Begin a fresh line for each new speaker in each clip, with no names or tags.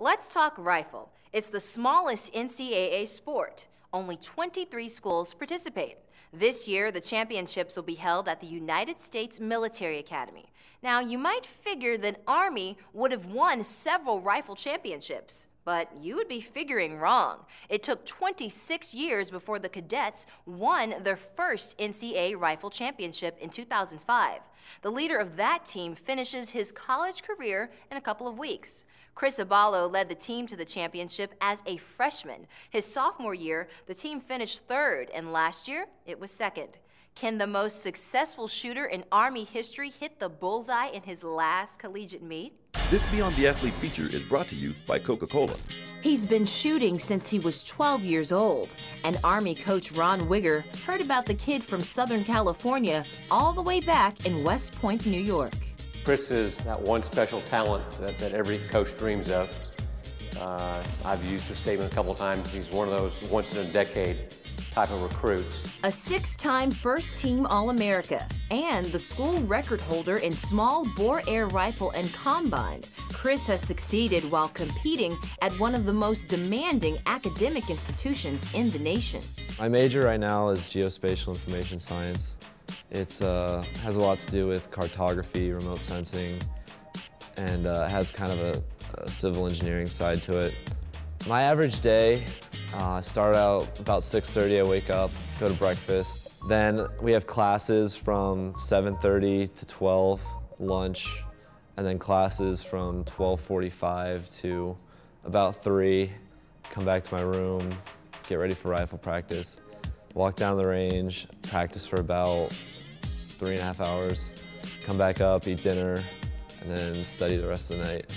Let's talk rifle. It's the smallest NCAA sport. Only 23 schools participate. This year, the championships will be held at the United States Military Academy. Now, you might figure that Army would have won several rifle championships, but you would be figuring wrong. It took 26 years before the cadets won their first NCAA rifle championship in 2005. The leader of that team finishes his college career in a couple of weeks. Chris Abalo led the team to the championship as a freshman. His sophomore year, the team finished third, and last year, it was second. Can the most successful shooter in Army history hit the bullseye in his last collegiate meet?
This Beyond the Athlete feature is brought to you by Coca-Cola.
He's been shooting since he was 12 years old, and Army coach Ron Wigger heard about the kid from Southern California all the way back in West Point, New York.
Chris is that one special talent that every coach dreams of. I've used the statement a couple of times. He's one of those once-in-a-decade type of recruits.
A six-time first-team All-America and the school record holder in small bore air rifle and combine, Chris has succeeded while competing at one of the most demanding academic institutions in the nation.
My major right now is geospatial information science. It has a lot to do with cartography, remote sensing, and it has kind of a civil engineering side to it. My average day, I start out about 6:30, I wake up, go to breakfast. Then we have classes from 7:30 to 12, lunch, and then classes from 12:45 to about 3, come back to my room, get ready for rifle practice, walk down the range, practice for about 3.5 hours, come back up, eat dinner, and then study the rest of the night.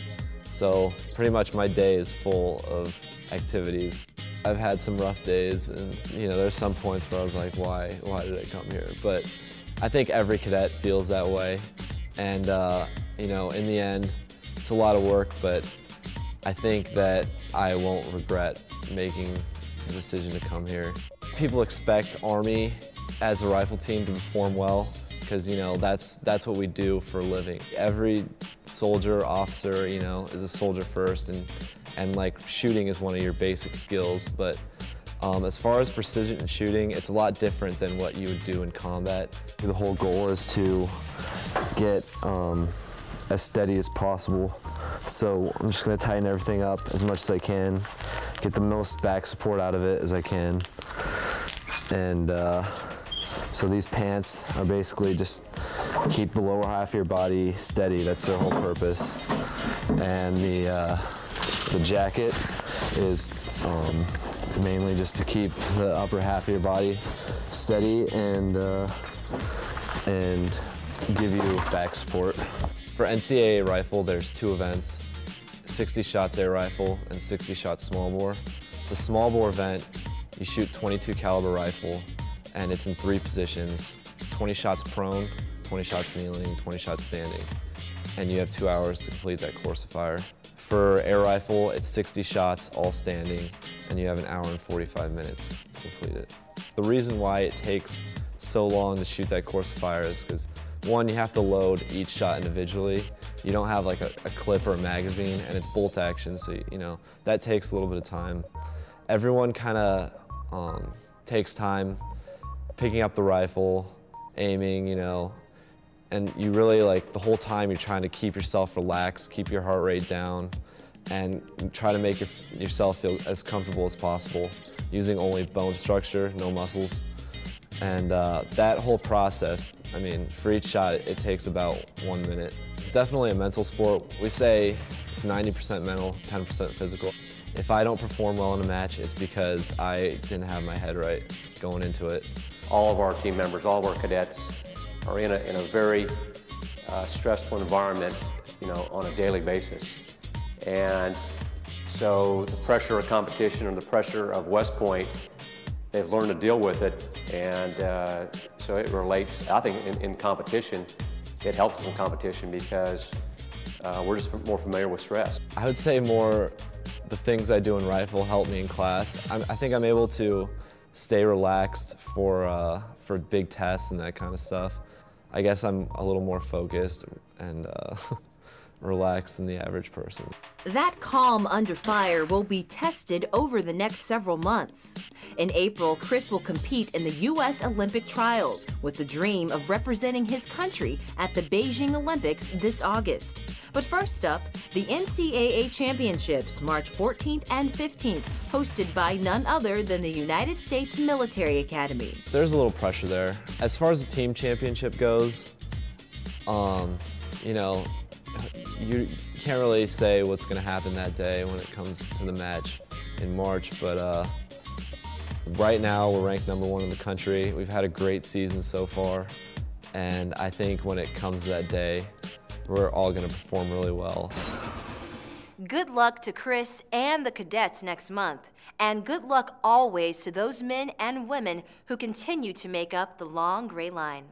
So pretty much my day is full of activities. I've had some rough days, and there's some points where I was like, why did I come here? But I think every cadet feels that way. And in the end, it's a lot of work, but I think that I won't regret making the decision to come here. People expect Army as a rifle team to perform well, because that's what we do for a living. Every soldier, officer, is a soldier first, and like shooting is one of your basic skills. But as far as precision shooting, it's a lot different than what you would do in combat.
The whole goal is to get as steady as possible. So I'm just going to tighten everything up as much as I can, get the most back support out of it as I can. And so these pants are basically just keep the lower half of your body steady. That's their whole purpose. And the jacket is mainly just to keep the upper half of your body steady and give you back support.
For NCAA rifle, there's 2 events, 60 shots air rifle and 60 shots small bore. The small bore event, you shoot .22 caliber rifle, and it's in 3 positions, 20 shots prone, 20 shots kneeling, 20 shots standing. And you have 2 hours to complete that course of fire. For air rifle, it's 60 shots, all standing, and you have 1 hour and 45 minutes to complete it. The reason why it takes so long to shoot that course of fire is because, one, you have to load each shot individually. You don't have like a clip or a magazine, and it's bolt action, so that takes a little bit of time. Everyone kind of takes time picking up the rifle, aiming, and you really, the whole time you're trying to keep yourself relaxed, keep your heart rate down, and try to make yourself feel as comfortable as possible, using only bone structure, no muscles. And that whole process, for each shot, it takes about 1 minute. It's definitely a mental sport. We say it's 90% mental, 10% physical. If I don't perform well in a match, it's because I didn't have my head right going into it.
All of our team members, all of our cadets are in a very stressful environment, on a daily basis. And so the pressure of competition and the pressure of West Point, they've learned to deal with it. And so it relates, I think, in competition, it helps us in competition because we're just more familiar with stress.
I would say more the things I do in rifle help me in class. I think I'm able to stay relaxed for big tests and that kind of stuff. I guess I'm a little more focused and relaxed than the average person.
That calm under fire will be tested over the next several months. In April, Chris will compete in the U.S. Olympic trials with the dream of representing his country at the Beijing Olympics this August. But first up, the NCAA Championships, March 14th and 15th, hosted by none other than the United States Military Academy.
There's a little pressure there. As far as the team championship goes, you know, you can't really say what's going to happen that day when it comes to the match in March, but right now we're ranked #1 in the country. We've had a great season so far, and I think when it comes to that day, we're all going to perform really well.
Good luck to Chris and the cadets next month, and good luck always to those men and women who continue to make up the long gray line.